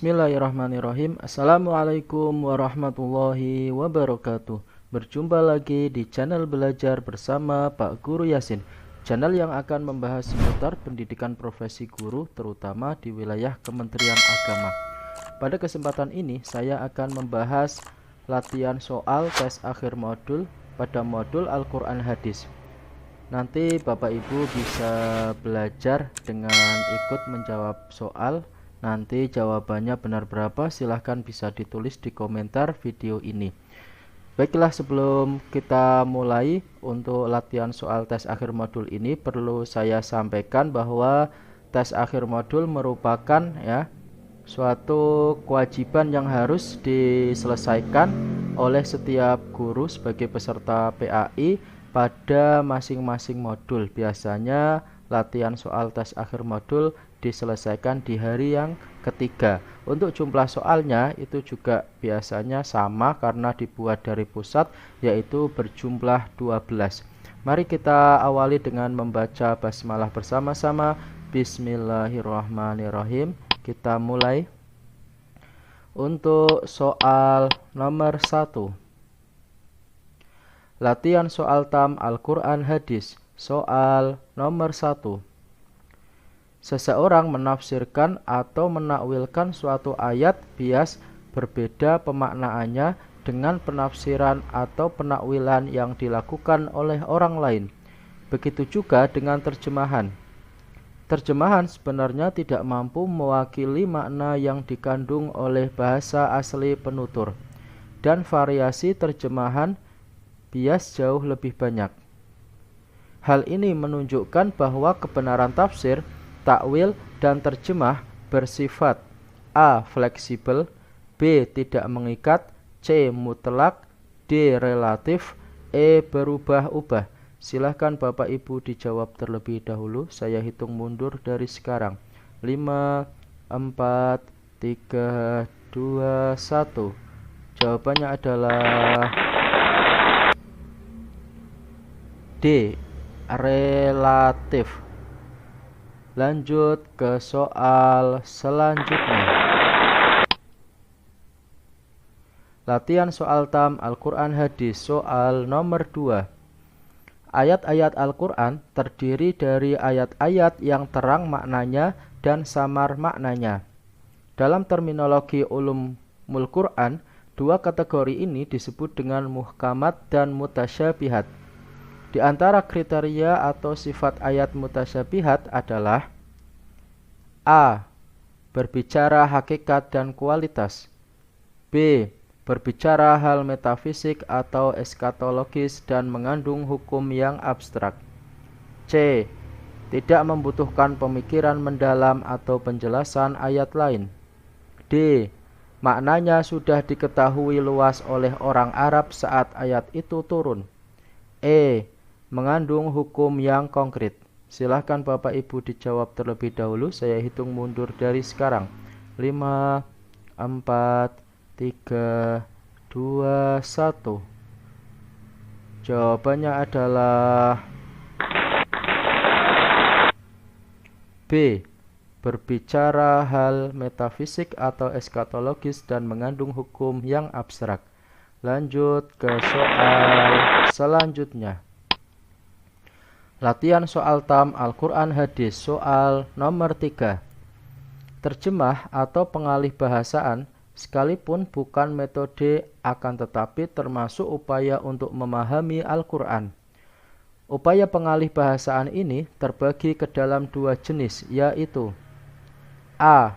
Bismillahirrahmanirrahim. Assalamualaikum warahmatullahi wabarakatuh. Berjumpa lagi di channel belajar bersama Pak Guru Yasin, channel yang akan membahas seputar pendidikan profesi guru, terutama di wilayah Kementerian Agama. Pada kesempatan ini saya akan membahas latihan soal tes akhir modul pada modul Al-Quran Hadis. Nanti Bapak Ibu bisa belajar dengan ikut menjawab soal. Nanti jawabannya benar berapa, silahkan bisa ditulis di komentar video ini. Baiklah, sebelum kita mulai untuk latihan soal tes akhir modul ini, perlu saya sampaikan bahwa tes akhir modul merupakan suatu kewajiban yang harus diselesaikan oleh setiap guru sebagai peserta PAI pada masing-masing modul. Biasanya latihan soal tes akhir modul diselesaikan di hari yang ketiga. Untuk jumlah soalnya itu juga biasanya sama karena dibuat dari pusat, yaitu berjumlah 12. Mari kita awali dengan membaca basmalah bersama-sama. Bismillahirrahmanirrahim. Kita mulai. Untuk soal nomor 1, latihan soal tam Al-Quran Hadis. Soal nomor 1. Seseorang menafsirkan atau menakwilkan suatu ayat bias berbeda pemaknaannya dengan penafsiran atau penakwilan yang dilakukan oleh orang lain. Begitu juga dengan terjemahan. Terjemahan sebenarnya tidak mampu mewakili makna yang dikandung oleh bahasa asli penutur, dan variasi terjemahan bias jauh lebih banyak. Hal ini menunjukkan bahwa kebenaran tafsir, takwil, dan terjemah bersifat A. Fleksibel, B. Tidak mengikat, C. Mutlak, D. Relatif, E. Berubah-ubah. Silahkan Bapak Ibu dijawab terlebih dahulu. Saya hitung mundur dari sekarang. 5, 4, 3, 2, 1. Jawabannya adalah D. Relatif. Lanjut ke soal selanjutnya. Latihan soal tam Al-Quran Hadis. Soal nomor 2. Ayat-ayat Al-Quran terdiri dari ayat-ayat yang terang maknanya dan samar maknanya. Dalam terminologi ulumul Quran, dua kategori ini disebut dengan muhkamat dan mutasyabihat. Di antara kriteria atau sifat ayat mutasyabihat adalah A. Berbicara hakikat dan kualitas, B. Berbicara hal metafisik atau eskatologis dan mengandung hukum yang abstrak, C. Tidak membutuhkan pemikiran mendalam atau penjelasan ayat lain, D. Maknanya sudah diketahui luas oleh orang Arab saat ayat itu turun, E. Mengandung hukum yang konkret. Silahkan Bapak Ibu dijawab terlebih dahulu. Saya hitung mundur dari sekarang. 5, 4, 3, 2, 1. Jawabannya adalah B. Berbicara hal metafisik atau eskatologis dan mengandung hukum yang abstrak. Lanjut ke soal selanjutnya. Latihan soal tam Al-Quran Hadis. Soal nomor 3. Terjemah atau pengalih bahasaan sekalipun bukan metode, akan tetapi termasuk upaya untuk memahami Al-Quran. Upaya pengalih bahasaan ini terbagi ke dalam dua jenis, yaitu A.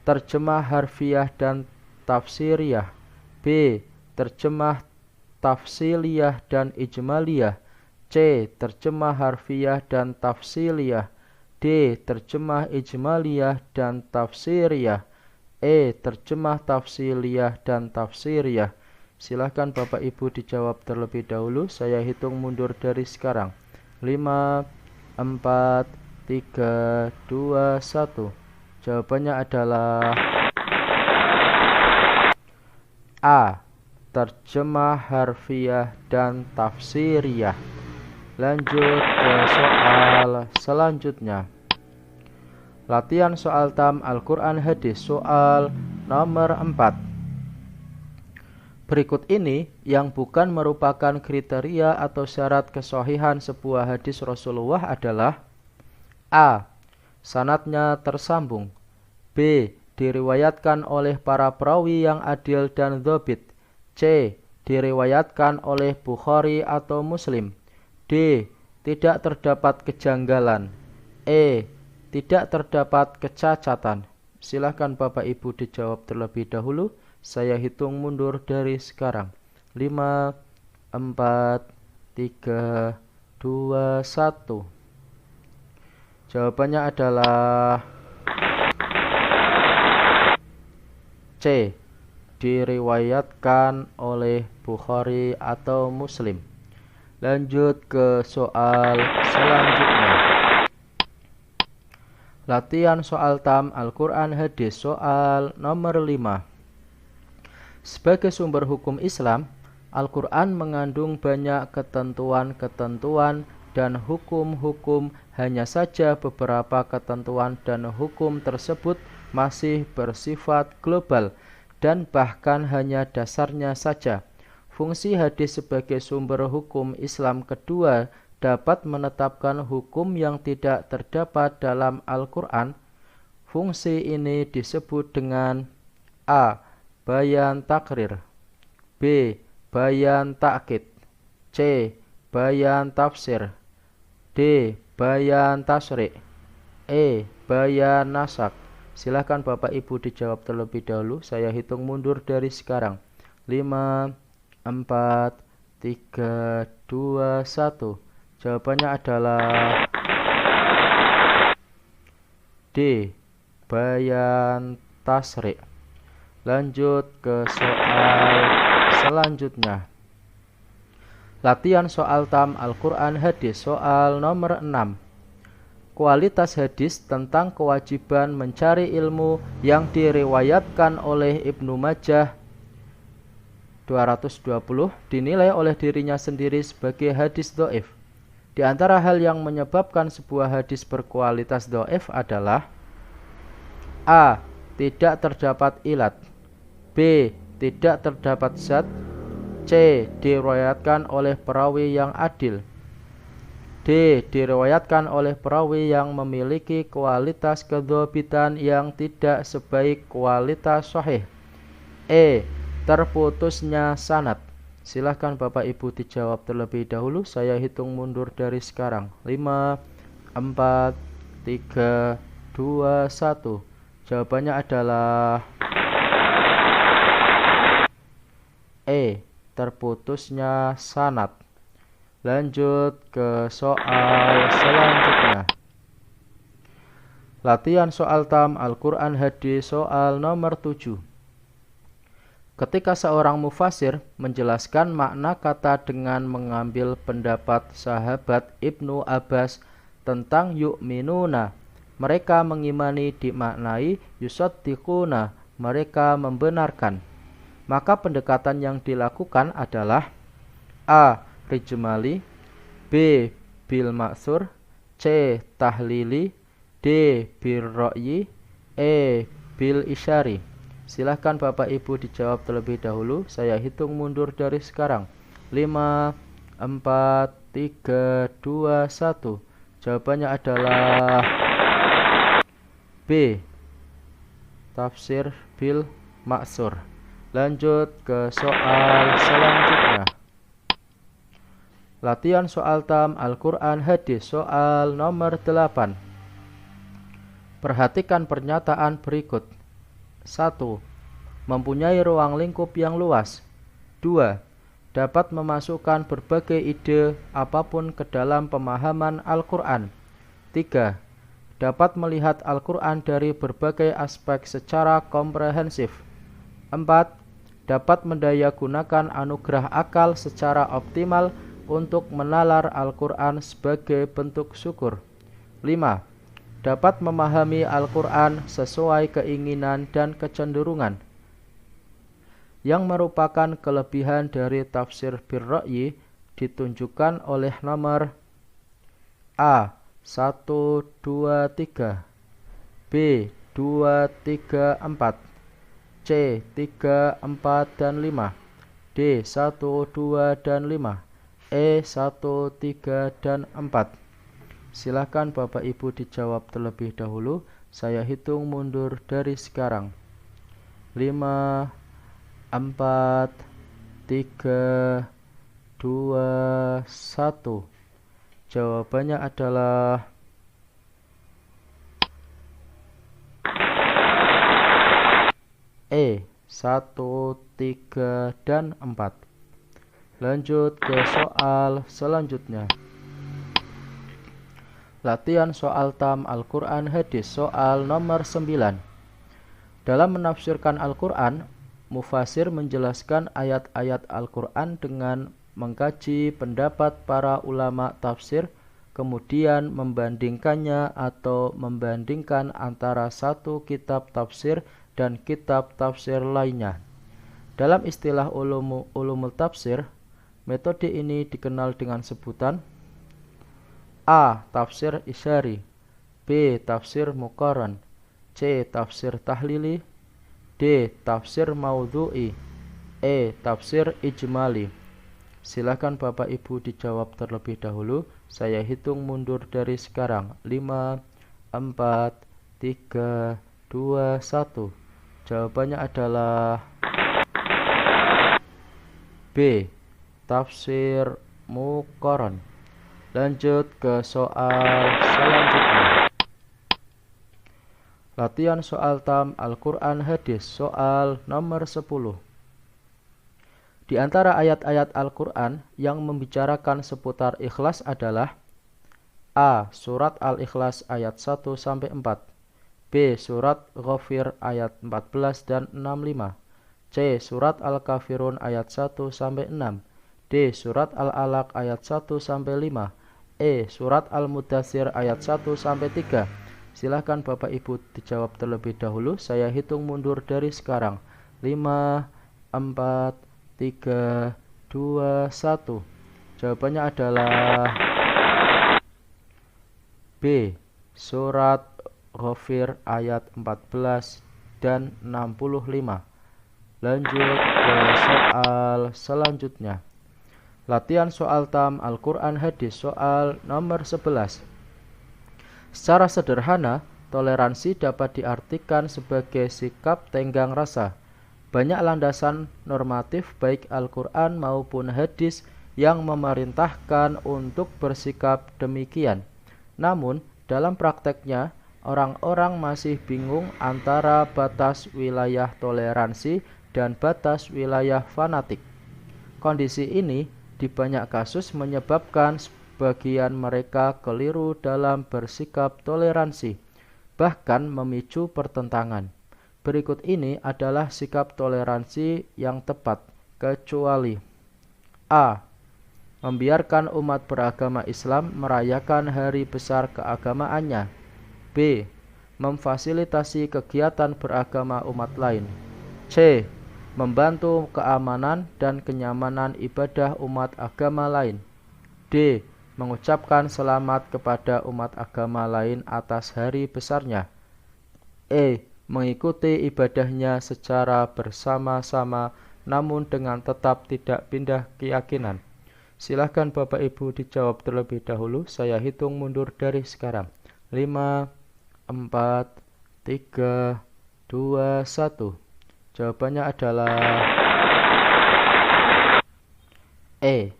Terjemah harfiah dan tafsiriyah, B. Terjemah tafsiliyah dan ijmaliyah, C. Terjemah harfiah dan tafsiliyah, D. Terjemah ijmaliyah dan tafsiriyah, E. Terjemah tafsiliyah dan tafsiriyah. Silahkan Bapak Ibu dijawab terlebih dahulu. Saya hitung mundur dari sekarang. 5, 4, 3, 2, 1. Jawabannya adalah A. Terjemah harfiah dan tafsiriyah. Lanjut ke soal selanjutnya. Latihan soal tam Al-Quran Hadis soal nomor 4. Berikut ini yang bukan merupakan kriteria atau syarat kesohihan sebuah hadis Rasulullah adalah: A. Sanadnya tersambung. B. Diriwayatkan oleh para perawi yang adil dan dzabit. C. Diriwayatkan oleh Bukhari atau Muslim. D. Tidak terdapat kejanggalan. E. Tidak terdapat kecacatan. Silahkan Bapak Ibu dijawab terlebih dahulu. Saya hitung mundur dari sekarang. 5, 4, 3, 2, 1. Jawabannya adalah C. Diriwayatkan oleh Bukhari atau Muslim. Lanjut ke soal selanjutnya. Latihan soal tam Al-Quran Hadis soal nomor 5. Sebagai sumber hukum Islam, Al-Quran mengandung banyak ketentuan-ketentuan dan hukum-hukum. Hanya saja beberapa ketentuan dan hukum tersebut masih bersifat global dan bahkan hanya dasarnya saja. Fungsi hadis sebagai sumber hukum Islam kedua dapat menetapkan hukum yang tidak terdapat dalam Al-Quran. Fungsi ini disebut dengan A. Bayan takrir, B. Bayan takkid, C. Bayan tafsir, D. Bayan tasrik, E. Bayan nasak. Silahkan Bapak Ibu dijawab terlebih dahulu. Saya hitung mundur dari sekarang. 5, 4, 3, 2, 1. Jawabannya adalah D. Bayan tasrik. Lanjut ke soal selanjutnya. Latihan soal tam Al-Quran Hadis soal nomor 6. Kualitas hadis tentang kewajiban mencari ilmu yang diriwayatkan oleh Ibnu Majah 220 dinilai oleh dirinya sendiri sebagai hadis dhaif. Di antara hal yang menyebabkan sebuah hadis berkualitas dhaif adalah: A. Tidak terdapat ilat. B. Tidak terdapat zat. C. Diriwayatkan oleh perawi yang adil. D. Diriwayatkan oleh perawi yang memiliki kualitas kedhabitan yang tidak sebaik kualitas sahih. E. Terputusnya sanad. Silahkan Bapak Ibu dijawab terlebih dahulu. Saya hitung mundur dari sekarang. 5, 4, 3, 2, 1. Jawabannya adalah E. Terputusnya sanad. Lanjut ke soal selanjutnya. Latihan soal tam Al-Quran Hadis soal nomor 7. Ketika seorang mufasir menjelaskan makna kata dengan mengambil pendapat sahabat Ibnu Abbas tentang yu'minuna, mereka mengimani, dimaknai yusaddiquna, mereka membenarkan. Maka pendekatan yang dilakukan adalah: A. Rijmali, B. Bil maksur, C. Tahlili, D. Bil ra'yi, E. Bil isyari. Silahkan Bapak Ibu dijawab terlebih dahulu. Saya hitung mundur dari sekarang. 5, 4, 3, 2, 1. Jawabannya adalah B. Tafsir bil maksur. Lanjut ke soal selanjutnya. Latihan soal tam Al-Quran Hadis soal nomor 8. Perhatikan pernyataan berikut. 1. Mempunyai ruang lingkup yang luas. 2. Dapat memasukkan berbagai ide apapun ke dalam pemahaman Al-Quran. 3. Dapat melihat Al-Quran dari berbagai aspek secara komprehensif. 4. Dapat mendayagunakan anugerah akal secara optimal untuk menalar Al-Quran sebagai bentuk syukur. 5. Dapat memahami Al-Quran sesuai keinginan dan kecenderungan. Yang merupakan kelebihan dari tafsir bil ra'yi ditunjukkan oleh nomor A. 1, 2, 3. B. 2, 3, 4, C. 3, 4, dan 5, D. 1, 2, dan 5, E. 1, 3, dan 4. Silakan Bapak Ibu dijawab terlebih dahulu. Saya hitung mundur dari sekarang. 5, 4, 3, 2, 1. Jawabannya adalah E. 1, 3, dan 4. Lanjut ke soal selanjutnya. Latihan soal tam Al-Quran Hadis, soal nomor 9. Dalam menafsirkan Al-Quran, mufasir menjelaskan ayat-ayat Al-Quran dengan mengkaji pendapat para ulama tafsir, kemudian membandingkannya atau membandingkan antara satu kitab tafsir dan kitab tafsir lainnya. Dalam istilah ulumul tafsir, metode ini dikenal dengan sebutan A. Tafsir isyari, B. Tafsir muqaran, C. Tafsir tahlili, D. Tafsir maudhu'i, E. Tafsir ijmali. Silakan Bapak Ibu dijawab terlebih dahulu. Saya hitung mundur dari sekarang. 5, 4, 3, 2, 1. Jawabannya adalah B. Tafsir muqaran. Lanjut ke soal selanjutnya. Latihan soal tam Al-Quran Hadis, soal nomor 10. Di antara ayat-ayat Al-Quran yang membicarakan seputar ikhlas adalah A. Surat Al-Ikhlas ayat 1-4, B. Surat Ghafir ayat 14 dan 65, C. Surat Al-Kafirun ayat 1-6, D. Surat Al-Alaq ayat 1-5, E. Surat Al-Mudaththir ayat 1-3. Silahkan Bapak Ibu dijawab terlebih dahulu. Saya hitung mundur dari sekarang. 5, 4, 3, 2, 1. Jawabannya adalah B. Surat Ghafir ayat 14 dan 65. Lanjut ke soal selanjutnya. Latihan soal tam Al-Quran Hadis, soal nomor 11. Secara sederhana, toleransi dapat diartikan sebagai sikap tenggang rasa. Banyak landasan normatif baik Al-Quran maupun hadis yang memerintahkan untuk bersikap demikian. Namun, dalam prakteknya, orang-orang masih bingung antara batas wilayah toleransi dan batas wilayah fanatik. Kondisi ini di banyak kasus menyebabkan sebagian mereka keliru dalam bersikap toleransi, bahkan memicu pertentangan. Berikut ini adalah sikap toleransi yang tepat, kecuali A. Membiarkan umat beragama Islam merayakan hari besar keagamaannya. B. Memfasilitasi kegiatan beragama umat lain. C. Membantu keamanan dan kenyamanan ibadah umat agama lain. D. Mengucapkan selamat kepada umat agama lain atas hari besarnya. E. Mengikuti ibadahnya secara bersama-sama namun dengan tetap tidak pindah keyakinan. Silahkan Bapak Ibu dijawab terlebih dahulu. Saya hitung mundur dari sekarang. 5, 4, 3, 2, 1. Jawabannya adalah E.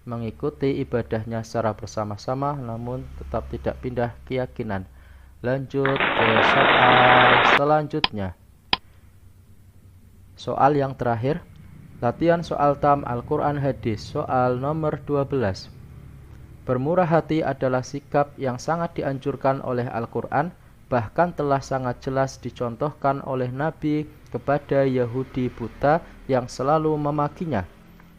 Mengikuti ibadahnya secara bersama-sama namun tetap tidak pindah keyakinan. Lanjut ke soal selanjutnya. Soal yang terakhir. Latihan soal tam Al-Quran Hadis, soal nomor 12. Bermurah hati adalah sikap yang sangat dianjurkan oleh Al-Quran, bahkan telah sangat jelas dicontohkan oleh Nabi kepada Yahudi buta yang selalu memakinya.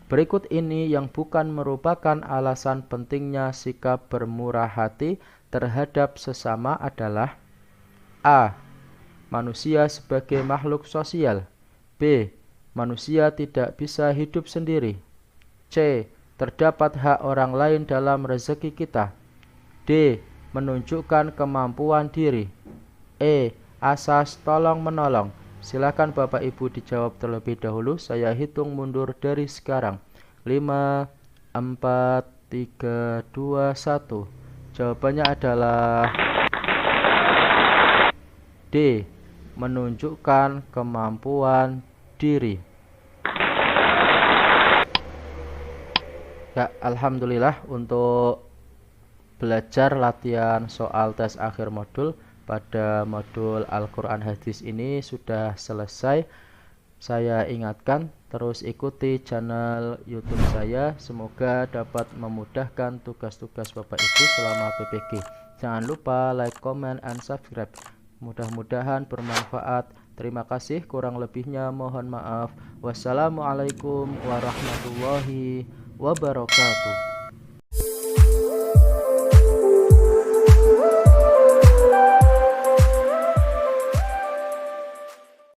Berikut ini yang bukan merupakan alasan pentingnya sikap bermurah hati terhadap sesama adalah A. Manusia sebagai makhluk sosial. B. Manusia tidak bisa hidup sendiri. C. Terdapat hak orang lain dalam rezeki kita. D. Menunjukkan kemampuan diri. E. Asas tolong menolong. Silakan Bapak Ibu dijawab terlebih dahulu. Saya hitung mundur dari sekarang. 5, 4, 3, 2, 1. Jawabannya adalah D. Menunjukkan kemampuan diri. Ya, alhamdulillah untuk belajar latihan soal tes akhir modul pada modul Al-Quran Hadis ini sudah selesai. Saya ingatkan terus ikuti channel YouTube saya. Semoga dapat memudahkan tugas-tugas Bapak Ibu selama PPG. Jangan lupa like, comment, and subscribe. Mudah-mudahan bermanfaat. Terima kasih, kurang lebihnya mohon maaf. Wassalamualaikum warahmatullahi wabarakatuh.